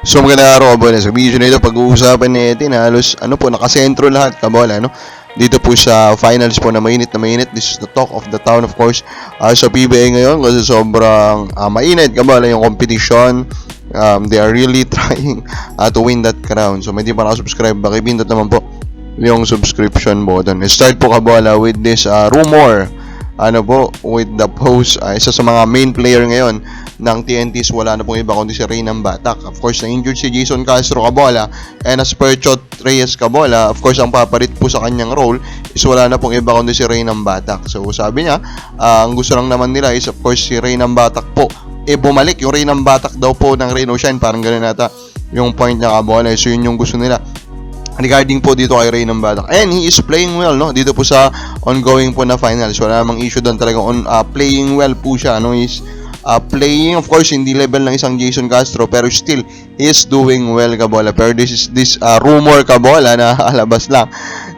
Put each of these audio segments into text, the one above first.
So magandang araw kabola. Sa video na ito, pag-uusapan natin halos nakasentro lahat kabola, no? Dito po sa finals po na mainit. This is the talk of the town, of course, sa PBA ngayon kasi sobrang mainit kabola yung competition. They are really trying to win that crown. So may di pa nakasubscribe, pakipindot naman po yung subscription button. Start po kabola with this rumor with the post, isa sa mga main player ngayon ng TNTs, wala na pong iba kundi si Reynam Batak. Of course, na-injured si Jason Castro kabola, and as per Chot Reyes kabola, of course, ang papalit po sa kanyang role is wala na pong iba kundi si Reynam Batak. So, sabi niya, ang gusto lang naman nila is, of course, si Reynam Batak po, bumalik. Yung Reynam Batak daw po ng Rain o Shine, parang ganun nata yung point niya kabola. So, yun yung gusto nila regarding po dito kay Reynam Batak. And he is playing well, no? Dito po sa ongoing po na finals. Wala namang issue doon, talagang playing well po siya, no? He's playing, of course, hindi level ng isang Jason Castro, pero still, he is doing well kabola. Pero this rumor kabola na alabas lang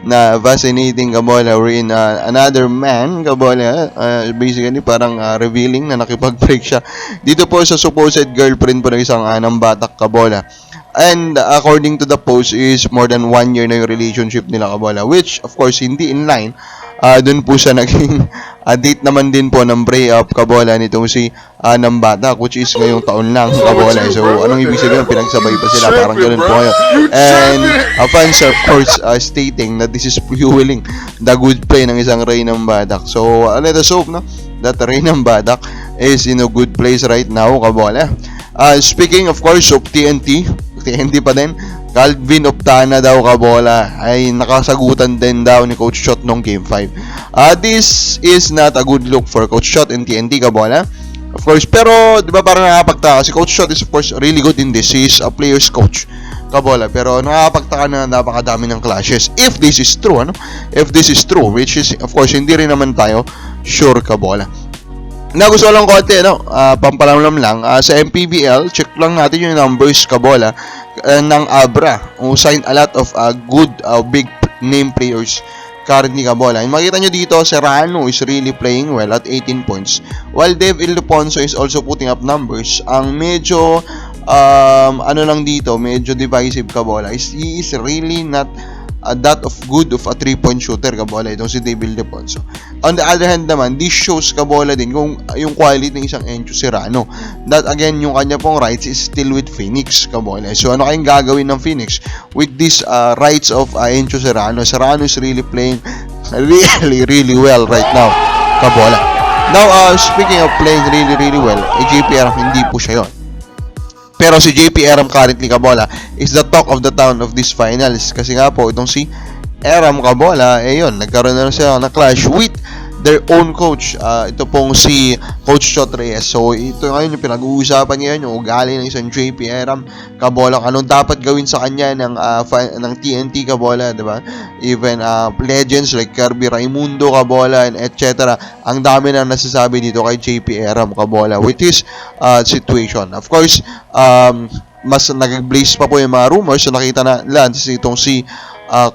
na fascinating kabola, wherein another man kabola, basically parang revealing na nakipag-break siya dito po sa supposed girlfriend po ng isang ng Batak kabola. And according to the post is more than 1 year na yung relationship nila kabola, which of course hindi in line. Doon po siya naging date naman din po ng break-up kabola nitong si ng Batak, which is ngayong taon lang kabola. So anong ibig sabihin, pinagsabay pa sila, parang ganoon po ngayon. And fans are of course stating that this is fueling the good play ng isang Reynam Batak. So let us hope, no, that Reynam Batak is in a good place right now kabola. Speaking of course of TNT pa din, Calvin Optana daw kabola ay nakasagutan din daw ni Coach Chot nung Game 5. This is not a good look for Coach Chot and TNT kabola. Of course, pero di ba parang nakakapagtaka, si Coach Chot is of course really good in this. He is a player's coach kabola, pero nakakapagtaka na napakadami ng clashes. If this is true, If this is true, which is of course hindi rin naman tayo sure kabola. Na gusto lang konti, pampalamlam lang, sa MPBL, check lang natin yung numbers kabola ng Abra, who signed a lot of good big name players currently kabola. And makita nyo dito, Serrano is really playing well at 18 points, while Dave Ildefonso is also putting up numbers. Ang medyo lang dito, medyo divisive kabola is he is really not that of good of a 3-point shooter kabola, itong si Dave Ildefonso. On the other hand naman, this shows kabola din kung yung quality ng isang Encho Serrano, that again yung kanya pong rights is still with Phoenix kabola. So ano kayong gagawin ng Phoenix with this rights of Encho Serrano? Serrano is really playing really well right now kabola. Now speaking of playing really well, JP Aram hindi po siya yun. Pero si JP Aram currently kabola is the talk of the town of this finals, kasi nga po itong si Aram kabola yun, nagkaroon na siya na clash with their own coach, ito pong si Coach Chot Reyes. So ito ngayon yung pinag-uusapan ngayon, yung ugali ng isang JP Aram kabola, anong dapat gawin sa kanya ng TNT kabola, diba? Even legends like Kirby Raimundo kabola and etc. Ang dami na nasasabi dito kay JP Aram kabola with his situation. Of course, mas nag-blaze pa po yung mga rumors. So nakita na lang itong si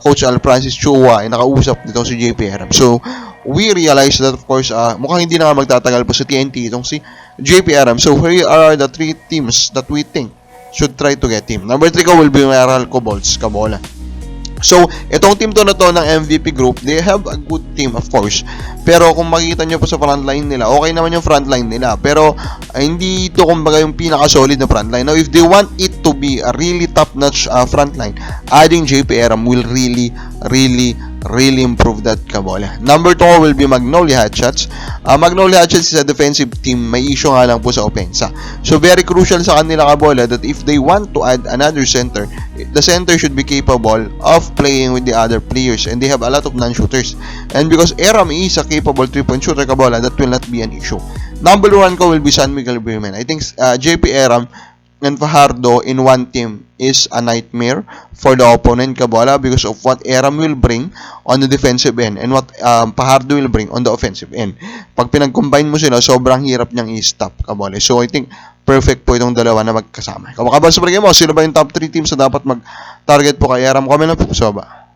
Coach Al Francis Chua ay nakausap nitong si JP Aram. So we realize that of course mukhang hindi na magtatagal po sa TNT itong si JP Aram. So here are the 3 teams that we think should try to get him. Number 3 ko will be Meralco Bolts kabola. So, itong team to na to ng MVP group, they have a good team of course. Pero kung makikita nyo po sa frontline nila, okay naman yung frontline nila. Pero hindi ito kumbaga yung pinaka-solid na frontline. Now, if they want it to be a really top-notch frontline, adding JP Aram will really improve that kabola. Number 2 will be Magnolia Hotshots. Magnolia Hotshots is a defensive team. May issue nga lang po sa opensa. So, very crucial sa kanila kabola that if they want to add another center, the center should be capable of playing with the other players, and they have a lot of non-shooters. And because Aram is a capable 3-point shooter kabola, that will not be an issue. Number 1 ko will be San Miguel Bremen. I think JP Aram and Fajardo in one team is a nightmare for the opponent kabola, because of what Aram will bring on the defensive end and what Fajardo will bring on the offensive end. Pag pinag-combine mo sila, sobrang hirap niyang i-stop kabola. So I think perfect po itong dalawa na magkasama. Kamakabal sa bagay mo, sino ba yung top 3 teams na dapat mag-target po kay Aram? Comment na po sa baba.